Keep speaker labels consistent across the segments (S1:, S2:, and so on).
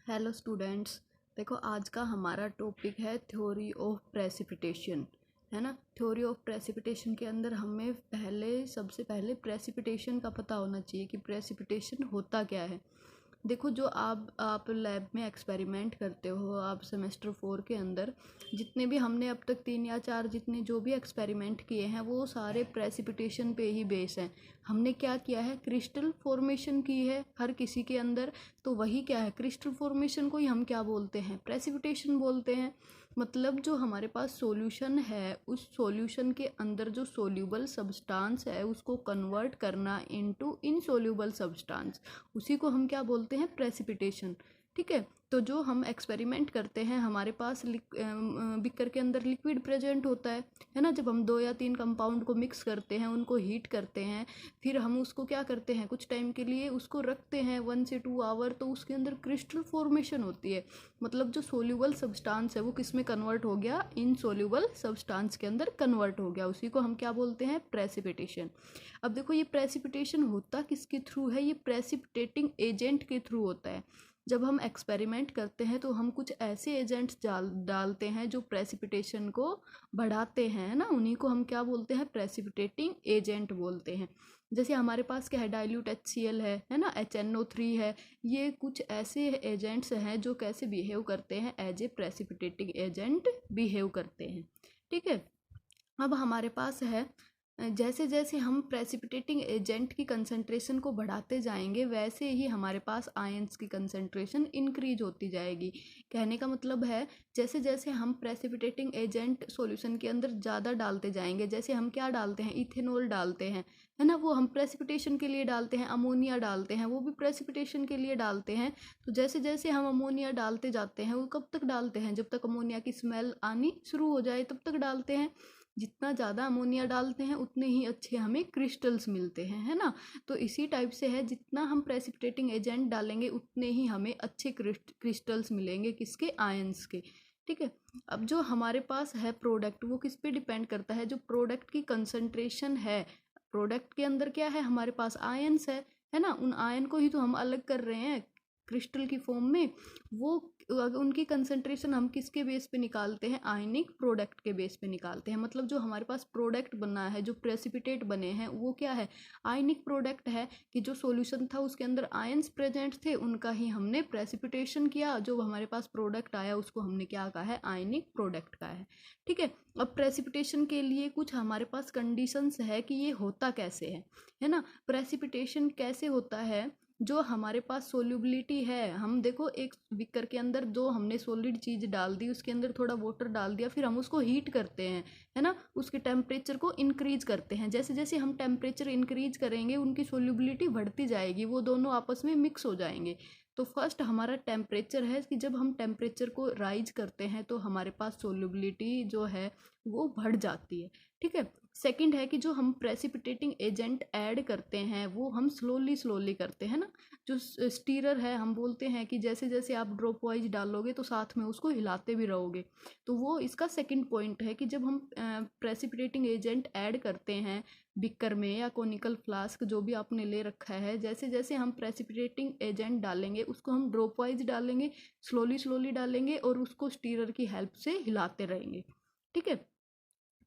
S1: Hello students. देखो आज का हमारा टॉपिक है थ्योरी ऑफ प्रेसिपिटेशन, है ना। थ्योरी ऑफ प्रेसिपिटेशन के अंदर हमें सबसे पहले प्रेसिपिटेशन का पता होना चाहिए कि प्रेसिपिटेशन होता क्या है। देखो जो आप लैब में एक्सपेरिमेंट करते हो, आप सेमेस्टर 4 के अंदर जितने भी हमने अब तक 3 या 4 जितने जो भी एक्सपेरिमेंट किए हैं वो सारे प्रेसिपिटेशन पे ही बेस हैं। हमने क्या किया है, क्रिस्टल फॉर्मेशन की है हर किसी के अंदर। तो वही क्या है, क्रिस्टल फॉर्मेशन को ही हम क्या बोलते हैं, प्रेसिपिटेशन बोलते हैं। मतलब जो हमारे पास सॉल्यूशन है उस सॉल्यूशन के अंदर जो सोल्यूबल सब्सटेंस है उसको कन्वर्ट करना इनटू इनसोल्यूबल सब्सटेंस, उसी को हम क्या बोलते हैं, प्रेसिपिटेशन। ठीक है। तो जो हम एक्सपेरिमेंट करते हैं हमारे पास बीकर के अंदर लिक्विड प्रेजेंट होता है ना। जब हम 2 या 3 कंपाउंड को मिक्स करते हैं, उनको हीट करते हैं, फिर हम उसको क्या करते हैं, कुछ टाइम के लिए उसको रखते हैं 1 से 2 आवर, तो उसके अंदर क्रिस्टल फॉर्मेशन होती है। मतलब जो सोल्यूबल सब्सटेंस है वो किस में कन्वर्ट हो गया, इनसोल्यूबल सब्सटेंस के अंदर कन्वर्ट हो गया, उसी को हम क्या बोलते हैं, प्रेसिपिटेशन। अब देखो ये प्रेसिपिटेशन होता किसके थ्रू है, ये प्रेसिपिटेटिंग एजेंट के थ्रू होता है। जब हम एक्सपेरिमेंट करते हैं तो हम कुछ ऐसे एजेंट्स डालते हैं जो प्रेसिपिटेशन को बढ़ाते हैं, है ना, उन्हीं को हम क्या बोलते हैं, प्रेसिपिटेटिंग एजेंट बोलते हैं। जैसे हमारे पास क्या है, डाइल्यूट HCl है ना, HNO3 है। ये कुछ ऐसे एजेंट्स हैं जो कैसे बिहेव करते हैं, as a precipitating agent behave करते हैं। ठीक है। अब हमारे पास है, जैसे जैसे हम प्रेसिपिटेटिंग एजेंट की कंसंट्रेशन को बढ़ाते जाएंगे वैसे ही हमारे पास आयंस की कंसंट्रेशन इंक्रीज होती जाएगी। कहने का मतलब है जैसे जैसे हम प्रेसिपिटेटिंग एजेंट सॉल्यूशन के अंदर ज़्यादा डालते जाएंगे, जैसे हम क्या डालते हैं, इथेनॉल डालते हैं, है ना, वो हम प्रेसिपिटेशन के लिए डालते हैं। अमोनिया डालते हैं, वो भी प्रेसिपिटेशन के लिए डालते हैं। तो जैसे जैसे हम अमोनिया डालते जाते हैं, वो कब तक डालते हैं, जब तक अमोनिया की स्मेल आनी शुरू हो जाए तब तक डालते हैं। जितना ज़्यादा अमोनिया डालते हैं उतने ही अच्छे हमें क्रिस्टल्स मिलते हैं, है ना। तो इसी टाइप से है, जितना हम प्रेसिपिटेटिंग एजेंट डालेंगे उतने ही हमें अच्छे क्रिस्टल्स मिलेंगे, किसके, आयंस के। ठीक है। अब जो हमारे पास है प्रोडक्ट, वो किस पे डिपेंड करता है, जो प्रोडक्ट की कंसंट्रेशन है। प्रोडक्ट के अंदर क्या है, हमारे पास आयंस है ना, उन आयन को ही तो हम अलग कर रहे हैं क्रिस्टल की फॉर्म में। वो उनकी कंसंट्रेशन हम किसके बेस पे निकालते हैं, आयनिक प्रोडक्ट के बेस पे निकालते हैं। मतलब जो हमारे पास प्रोडक्ट बना है, जो प्रेसिपिटेट बने हैं, वो क्या है, आयनिक प्रोडक्ट है। कि जो सॉल्यूशन था उसके अंदर आयंस प्रेजेंट थे, उनका ही हमने प्रेसिपिटेशन किया, जो हमारे पास प्रोडक्ट आया उसको हमने क्या कहा है, आयनिक प्रोडक्ट का है। ठीक है। अब प्रेसिपिटेशन के लिए कुछ हमारे पास कंडीशंस है कि ये होता कैसे है ना। प्रेसिपिटेशन कैसे होता है, जो हमारे पास सोल्यूबिलिटी है, हम देखो एक बीकर के अंदर जो हमने सॉलिड चीज़ डाल दी, उसके अंदर थोड़ा वाटर डाल दिया, फिर हम उसको हीट करते हैं, है ना, उसके टेम्परेचर को इंक्रीज करते हैं। जैसे जैसे हम टेम्परेचर इंक्रीज करेंगे उनकी सोल्यूबिलिटी बढ़ती जाएगी, वो दोनों आपस में मिक्स हो जाएंगे। तो फर्स्ट हमारा टेम्परेचर है कि जब हम टेम्परेचर को राइज करते हैं तो हमारे पास सोल्यूबिलिटी जो है वो बढ़ जाती है। ठीक है। सेकंड है कि जो हम प्रेसिपिटेटिंग एजेंट ऐड करते हैं वो हम स्लोली स्लोली करते हैं ना। जो स्टीरर है, हम बोलते हैं कि जैसे जैसे आप ड्रॉप वाइज डालोगे तो साथ में उसको हिलाते भी रहोगे। तो वो इसका सेकंड पॉइंट है कि जब हम प्रेसिपिटेटिंग एजेंट ऐड करते हैं बिकर में या कोनिकल फ्लास्क जो भी आपने ले रखा है, जैसे जैसे हम प्रेसिपिटेटिंग एजेंट डालेंगे उसको हम ड्रॉप वाइज डालेंगे, स्लोली स्लोली डालेंगे और उसको स्टीरर की हेल्प से हिलाते रहेंगे। ठीक है।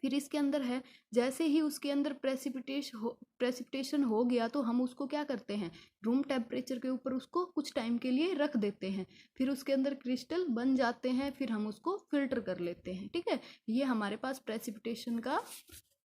S1: फिर इसके अंदर है, जैसे ही उसके अंदर प्रेसिपिटेशन हो गया तो हम उसको क्या करते हैं, रूम टेम्परेचर के ऊपर उसको कुछ टाइम के लिए रख देते हैं। फिर उसके अंदर क्रिस्टल बन जाते हैं, फिर हम उसको फिल्टर कर लेते हैं। ठीक है। ये हमारे पास प्रेसिपिटेशन का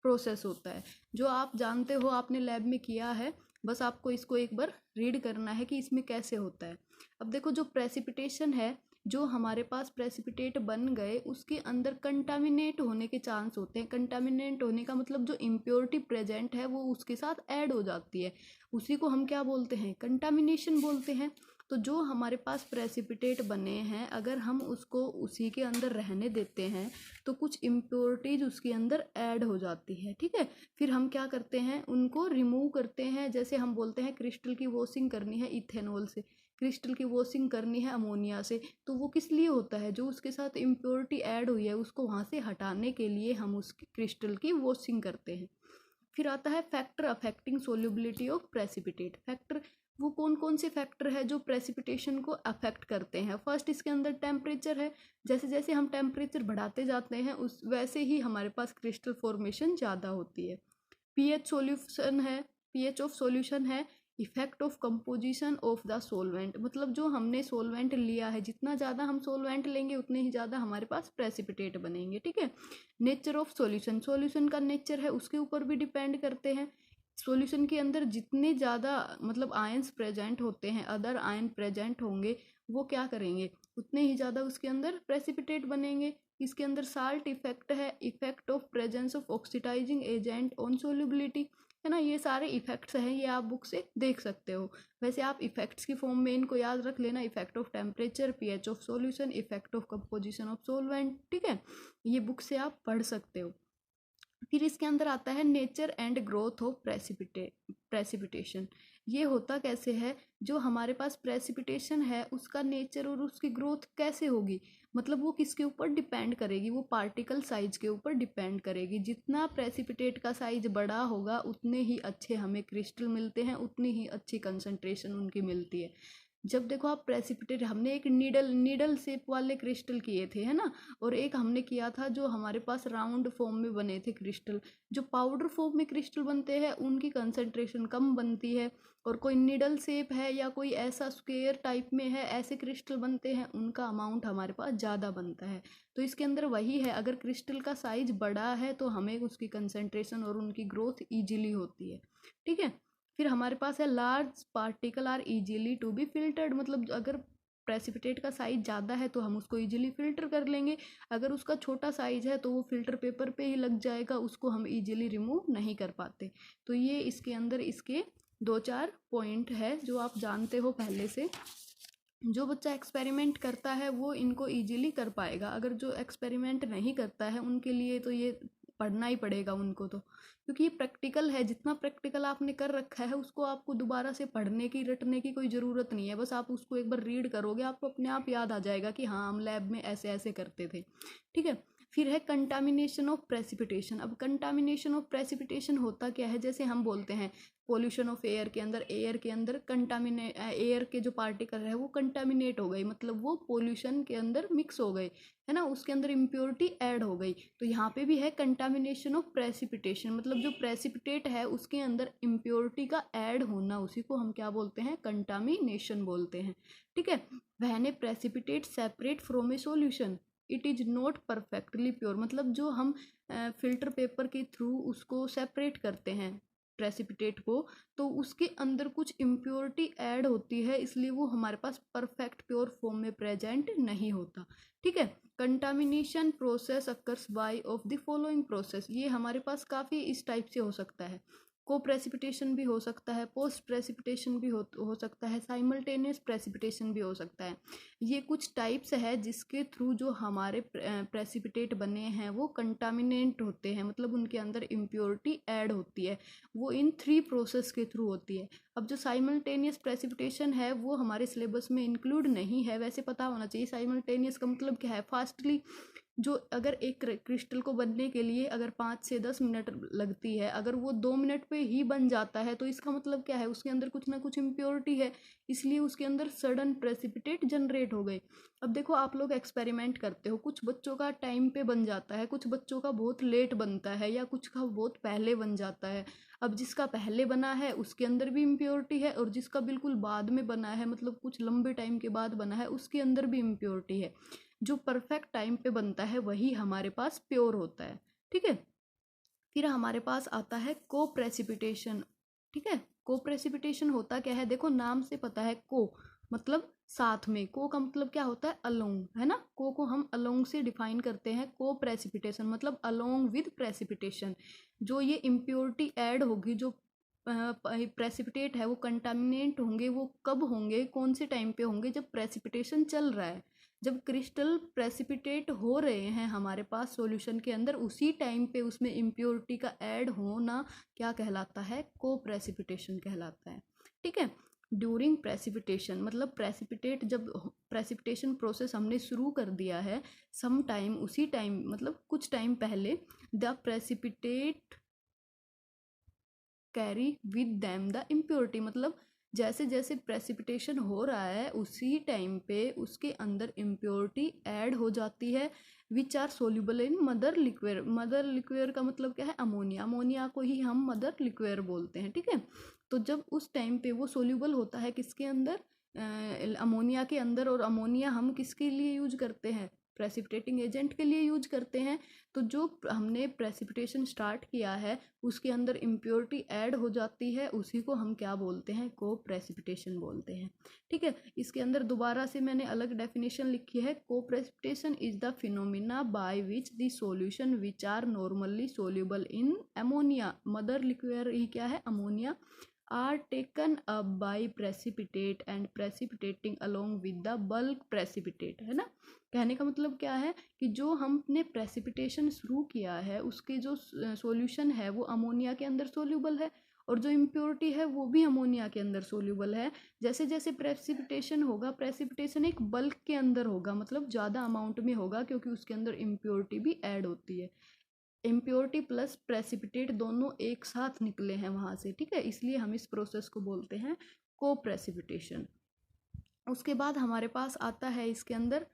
S1: प्रोसेस होता है, जो आप जानते हो, आपने लैब में किया है। बस आपको इसको एक बार रीड करना है कि इसमें कैसे होता है। अब देखो जो प्रेसिपिटेशन है, जो हमारे पास प्रेसिपिटेट बन गए उसके अंदर कंटामिनेट होने के चांस होते हैं। कंटामिनेट होने का मतलब जो इम्प्योरिटी प्रेजेंट है वो उसके साथ ऐड हो जाती है, उसी को हम क्या बोलते हैं, कंटामिनेशन बोलते हैं। तो जो हमारे पास प्रेसिपिटेट बने हैं, अगर हम उसको उसी के अंदर रहने देते हैं तो कुछ इम्प्योरिटीज उसके अंदर ऐड हो जाती है। ठीक है। फिर हम क्या करते हैं, उनको रिमूव करते हैं। जैसे हम बोलते हैं क्रिस्टल की वॉशिंग करनी है इथेनॉल से, क्रिस्टल की वॉशिंग करनी है अमोनिया से, तो वो किस लिए होता है, जो उसके साथ इम्प्योरिटी ऐड हुई है उसको वहाँ से हटाने के लिए हम उस क्रिस्टल की वॉशिंग करते हैं। फिर आता है factor affecting solubility of precipitate. Factor वो कौन कौन से फैक्टर है जो प्रेसिपिटेशन को अफेक्ट करते हैं। फर्स्ट इसके अंदर टेम्परेचर है, जैसे जैसे हम टेम्परेचर बढ़ाते जाते हैं उस वैसे ही हमारे पास क्रिस्टल फॉर्मेशन ज़्यादा होती है। पीएच सॉल्यूशन है, पीएच ऑफ सॉल्यूशन है, effect of composition of the solvent, मतलब जो हमने सोलवेंट लिया है, जितना ज़्यादा हम सोलवेंट लेंगे उतने ही ज़्यादा हमारे पास प्रेसिपिटेट बनेंगे, ठीक है। नेचर ऑफ सॉल्यूशन, सॉल्यूशन का नेचर है उसके ऊपर भी डिपेंड करते हैं। सॉल्यूशन के अंदर जितने ज़्यादा मतलब आयंस प्रेजेंट होते हैं, अदर आयन प्रेजेंट होंगे, वो क्या करेंगे, उतने ही ज़्यादा उसके अंदर प्रेसिपिटेट बनेंगे। इसके अंदर साल्ट इफेक्ट है, effect of presence of oxidising agent on solubility, है ना। ये सारे इफेक्ट्स हैं, ये आप बुक से देख सकते हो। वैसे आप इफेक्ट्स की फॉर्म में इनको याद रख लेना, effect of temperature, pH of solution, effect of composition of solvent, ठीक है। ये बुक से आप पढ़ सकते हो। फिर इसके अंदर आता है nature and growth of precipitation. ये होता कैसे है, जो हमारे पास प्रेसिपिटेशन है उसका नेचर और उसकी ग्रोथ कैसे होगी, मतलब वो किसके ऊपर डिपेंड करेगी, वो पार्टिकल साइज के ऊपर डिपेंड करेगी। जितना प्रेसिपिटेट का साइज बड़ा होगा उतने ही अच्छे हमें क्रिस्टल मिलते हैं, उतनी ही अच्छी कंसंट्रेशन उनकी मिलती है। जब देखो आप प्रेसिपिटेट, हमने एक नीडल शेप वाले क्रिस्टल किए थे, है ना, और एक हमने किया था जो हमारे पास राउंड फॉर्म में बने थे क्रिस्टल। जो पाउडर फॉर्म में क्रिस्टल बनते हैं उनकी कंसंट्रेशन कम बनती है, और कोई नीडल शेप है या कोई ऐसा स्क्वायर टाइप में है, ऐसे क्रिस्टल बनते हैं उनका अमाउंट हमारे पास ज़्यादा बनता है। तो इसके अंदर वही है, अगर क्रिस्टल का साइज बड़ा है तो हमें उसकी कंसंट्रेशन और उनकी ग्रोथ ईजिली होती है, ठीक है। फिर हमारे पास है large particle are easily to be filtered, मतलब अगर प्रेसिपिटेट का साइज ज़्यादा है तो हम उसको इजीली फिल्टर कर लेंगे, अगर उसका छोटा साइज है तो वो फिल्टर पेपर पे ही लग जाएगा, उसको हम इजीली रिमूव नहीं कर पाते। तो ये इसके अंदर इसके 2-4 पॉइंट है जो आप जानते हो पहले से। जो बच्चा एक्सपेरिमेंट करता है वो इनको इजीली कर पाएगा, अगर जो एक्सपेरिमेंट नहीं करता है उनके लिए तो ये पढ़ना ही पड़ेगा उनको, तो क्योंकि ये प्रैक्टिकल है, जितना प्रैक्टिकल आपने कर रखा है उसको आपको दोबारा से पढ़ने की रटने की कोई ज़रूरत नहीं है, बस आप उसको एक बार रीड करोगे आपको अपने आप याद आ जाएगा कि हाँ हम लैब में ऐसे ऐसे करते थे, ठीक है। फिर है कंटामिनेशन ऑफ प्रेसिपिटेशन। अब कंटामिनेशन ऑफ प्रेसिपिटेशन होता क्या है, जैसे हम बोलते हैं पोल्यूशन ऑफ एयर के अंदर, एयर के अंदर एयर के जो पार्टिकल है वो कंटामिनेट हो गई, मतलब वो पोल्यूशन के अंदर मिक्स हो गए, है ना, उसके अंदर इम्प्योरिटी ऐड हो गई। तो यहाँ पे भी है कंटामिनेशन ऑफ प्रेसिपिटेशन, मतलब जो प्रेसिपिटेट है उसके अंदर इम्प्योरिटी का ऐड होना, उसी को हम क्या बोलते हैं, कंटामिनेशन बोलते हैं, ठीक है। When A precipitate separate from A solution it is not perfectly pure, मतलब जो हम फिल्टर पेपर के थ्रू उसको सेपरेट करते हैं प्रेसिपिटेट को, तो उसके अंदर कुछ इम्प्योरिटी ऐड होती है, इसलिए वो हमारे पास परफेक्ट प्योर फॉर्म में प्रेजेंट नहीं होता, ठीक है। Contamination process occurs by of the following process, ये हमारे पास काफ़ी इस टाइप से हो सकता है, को प्रेसिपिटेशन भी हो सकता है, पोस्ट प्रेसिपिटेशन भी हो सकता है, साइमल्टेनियस प्रेसिपिटेशन भी हो सकता है। ये कुछ टाइप्स है जिसके थ्रू जो हमारे प्रेसिपिटेट बने हैं वो कंटामिनेंट होते हैं, मतलब उनके अंदर इम्प्योरिटी ऐड होती है, वो इन 3 प्रोसेस के थ्रू होती है। अब जो साइमल्टेनियस प्रेसिपिटेशन है वो हमारे सिलेबस में इंक्लूड नहीं है, वैसे पता होना चाहिए साइमल्टेनियस का मतलब क्या है, फास्टली, जो अगर एक क्रिस्टल को बनने के लिए अगर 5 से 10 मिनट लगती है, अगर वो 2 मिनट पे ही बन जाता है तो इसका मतलब क्या है, उसके अंदर कुछ ना कुछ इम्प्योरिटी है, इसलिए उसके अंदर सडन प्रेसिपिटेट जनरेट हो गए। अब देखो आप लोग एक्सपेरिमेंट करते हो, कुछ बच्चों का टाइम पे बन जाता है, कुछ बच्चों का बहुत लेट बनता है, या कुछ का बहुत पहले बन जाता है। अब जिसका पहले बना है उसके अंदर भी इम्प्योरिटी है, और जिसका बिल्कुल बाद में बना है, मतलब कुछ लंबे टाइम के बाद बना है, उसके अंदर भी इम्प्योरिटी है। जो परफेक्ट टाइम पे बनता है वही हमारे पास प्योर होता है, ठीक है। फिर हमारे पास आता है को प्रेसिपिटेशन, ठीक है। को प्रेसिपिटेशन होता क्या है, देखो नाम से पता है, को मतलब साथ में, को का मतलब क्या होता है, अलोंग, है ना, को हम अलोंग से डिफाइन करते हैं। को प्रेसिपिटेशन मतलब अलोंग विद प्रेसिपिटेशन, जो ये इम्प्योरिटी ऐड होगी, जो प्रेसिपिटेट है वो कंटामिनेंट होंगे, वो कब होंगे, कौन से टाइम पे होंगे, जब प्रेसिपिटेशन चल रहा है, जब क्रिस्टल प्रेसिपिटेट हो रहे हैं हमारे पास सॉल्यूशन के अंदर, उसी टाइम पे उसमें इम्प्योरिटी का ऐड होना क्या कहलाता है, को प्रेसिपिटेशन कहलाता है, ठीक है। ड्यूरिंग प्रेसिपिटेशन मतलब प्रेसिपिटेट, जब प्रेसिपिटेशन प्रोसेस हमने शुरू कर दिया है, सम टाइम, उसी टाइम मतलब कुछ टाइम पहले, the precipitate carry with them the impurity, मतलब जैसे जैसे प्रेसिपिटेशन हो रहा है उसी टाइम पे उसके अंदर इम्प्योरिटी ऐड हो जाती है which are soluble in mother liquor. Mother liquor का मतलब क्या है, अमोनिया। अमोनिया को ही हम मदर लिक्वेयर बोलते हैं, ठीक है। तो जब उस टाइम पे वो सोल्यूबल होता है किसके अंदर, अमोनिया के अंदर, और अमोनिया हम किसके लिए यूज करते हैं, प्रेसिपिटेटिंग एजेंट के लिए यूज करते हैं। तो जो हमने प्रेसिपिटेशन स्टार्ट किया है उसके अंदर इम्प्योरिटी ऐड हो जाती है, उसी को हम क्या बोलते हैं, को प्रेसिपिटेशन बोलते हैं, ठीक है। इसके अंदर दोबारा से मैंने अलग डेफिनेशन लिखी है, को precipitation is the phenomena by which the solution which are normally soluble in ammonia, mother liquor ही क्या है, ammonia, are taken up by precipitate and precipitating along with the bulk precipitate, है ना। कहने का मतलब क्या है कि जो हमने प्रेसिपिटेशन शुरू किया है उसके जो सॉल्यूशन है वो अमोनिया के अंदर सोल्यूबल है, और जो इम्प्योरिटी है वो भी अमोनिया के अंदर सोल्यूबल है। जैसे जैसे प्रेसिपिटेशन होगा, प्रेसिपिटेशन एक बल्क के अंदर होगा, मतलब ज़्यादा अमाउंट में होगा, क्योंकि उसके अंदर इम्प्योरिटी भी ऐड होती है। इम्प्योरिटी प्लस प्रेसिपिटेट दोनों एक साथ निकले हैं वहाँ से, ठीक है, इसलिए हम इस प्रोसेस को बोलते हैं को प्रेसिपिटेशन। उसके बाद हमारे पास आता है इसके अंदर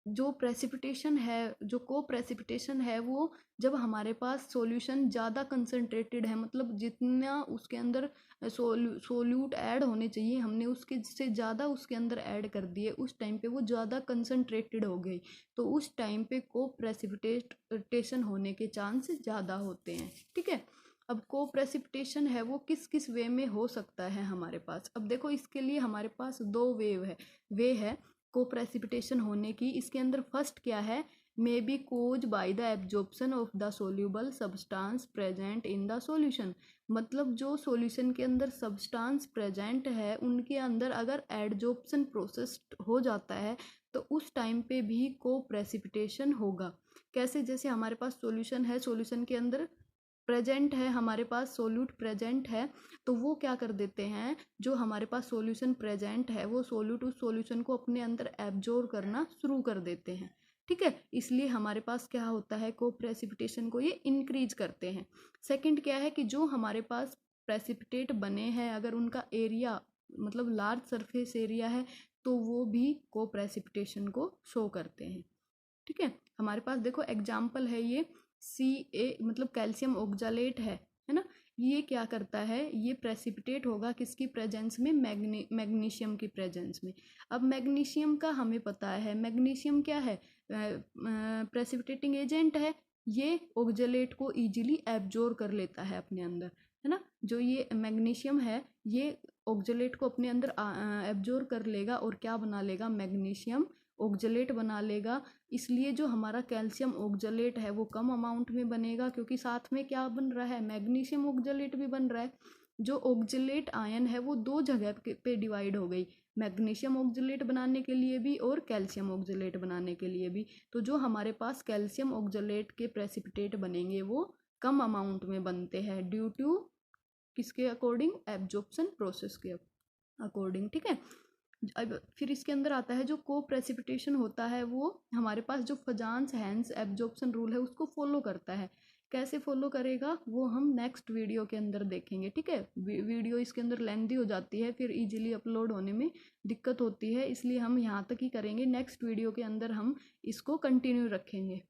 S1: जो प्रेसिपिटेशन है, जो को प्रेसिपिटेशन है, वो जब हमारे पास सॉल्यूशन ज़्यादा कंसनट्रेटेड है, मतलब जितना उसके अंदर सोल्यूट ऐड होने चाहिए हमने उसके से ज़्यादा उसके अंदर ऐड कर दिए, उस टाइम पे वो ज़्यादा कंसनट्रेटेड हो गई, तो उस टाइम पे को प्रेसिपिटेशन होने के चांस ज़्यादा होते हैं, ठीक है। अब को प्रेसिपिटेशन है वो किस किस वे में हो सकता है हमारे पास। अब देखो इसके लिए हमारे पास दो वे है को प्रेसिपिटेशन होने की। इसके अंदर फर्स्ट क्या है, may be cause by the absorption of the soluble substance present in the solution, मतलब जो सॉल्यूशन के अंदर सब्सटेंस प्रेजेंट है उनके अंदर अगर एब्जॉर्प्शन प्रोसेस हो जाता है तो उस टाइम पे भी को प्रेसिपिटेशन होगा। कैसे, जैसे हमारे पास सॉल्यूशन है, सॉल्यूशन के अंदर प्रेजेंट है, हमारे पास सोल्यूट प्रेजेंट है, तो वो क्या कर देते हैं, जो हमारे पास सॉल्यूशन प्रेजेंट है वो सोल्यूट उस सॉल्यूशन को अपने अंदर एब्जॉर्ब करना शुरू कर देते हैं, ठीक है। इसलिए हमारे पास क्या होता है, को प्रेसिपिटेशन को ये इंक्रीज करते हैं। सेकंड क्या है कि जो हमारे पास प्रेसिपिटेट बने हैं अगर उनका एरिया मतलब लार्ज सरफेस एरिया है तो वो भी को प्रेसिपिटेशन को शो करते हैं, ठीक है। हमारे पास देखो एग्जाम्पल है ये Ca मतलब कैल्शियम ऑक्जालेट है ना। ये क्या करता है, ये प्रेसिपिटेट होगा किसकी प्रेजेंस में, मैग्नीशियम की प्रेजेंस में। अब मैग्नीशियम का हमें पता है, मैग्नीशियम क्या है, प्रेसिपिटेटिंग एजेंट है, ये ऑक्जालेट को इजीली एब्जॉर्ब कर लेता है अपने अंदर, है ना। जो ये मैग्नीशियम है ये ऑक्जालेट को अपने अंदर एब्जॉर्ब कर लेगा और क्या बना लेगा, मैग्नीशियम ऑक्जालेट बना लेगा। इसलिए जो हमारा कैल्शियम ऑक्जालेट है वो कम अमाउंट में बनेगा, क्योंकि साथ में क्या बन रहा है, मैग्नीशियम ऑक्जालेट भी बन रहा है। जो ऑक्जालेट आयन है वो दो जगह पे डिवाइड हो गई, मैग्नीशियम ऑक्जालेट बनाने के लिए भी और कैल्शियम ऑक्जालेट बनाने के लिए भी। तो जो हमारे पास कैल्शियम ऑक्जालेट के प्रेसिपिटेट बनेंगे वो कम अमाउंट में बनते हैं, ड्यू टू किसके अकॉर्डिंग, एब्जॉर्प्शन प्रोसेस के अकॉर्डिंग, ठीक है। अब फिर इसके अंदर आता है जो को प्रेसिपिटेशन होता है वो हमारे पास जो फजान्स हैंस एब्जॉर्प्शन रूल है उसको फॉलो करता है। कैसे फॉलो करेगा वो हम नेक्स्ट वीडियो के अंदर देखेंगे, ठीक है। वीडियो इसके अंदर लेंथी हो जाती है, फिर इजीली अपलोड होने में दिक्कत होती है, इसलिए हम यहाँ तक ही करेंगे। नेक्स्ट वीडियो के अंदर हम इसको कंटिन्यू रखेंगे,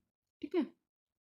S1: ठीक है।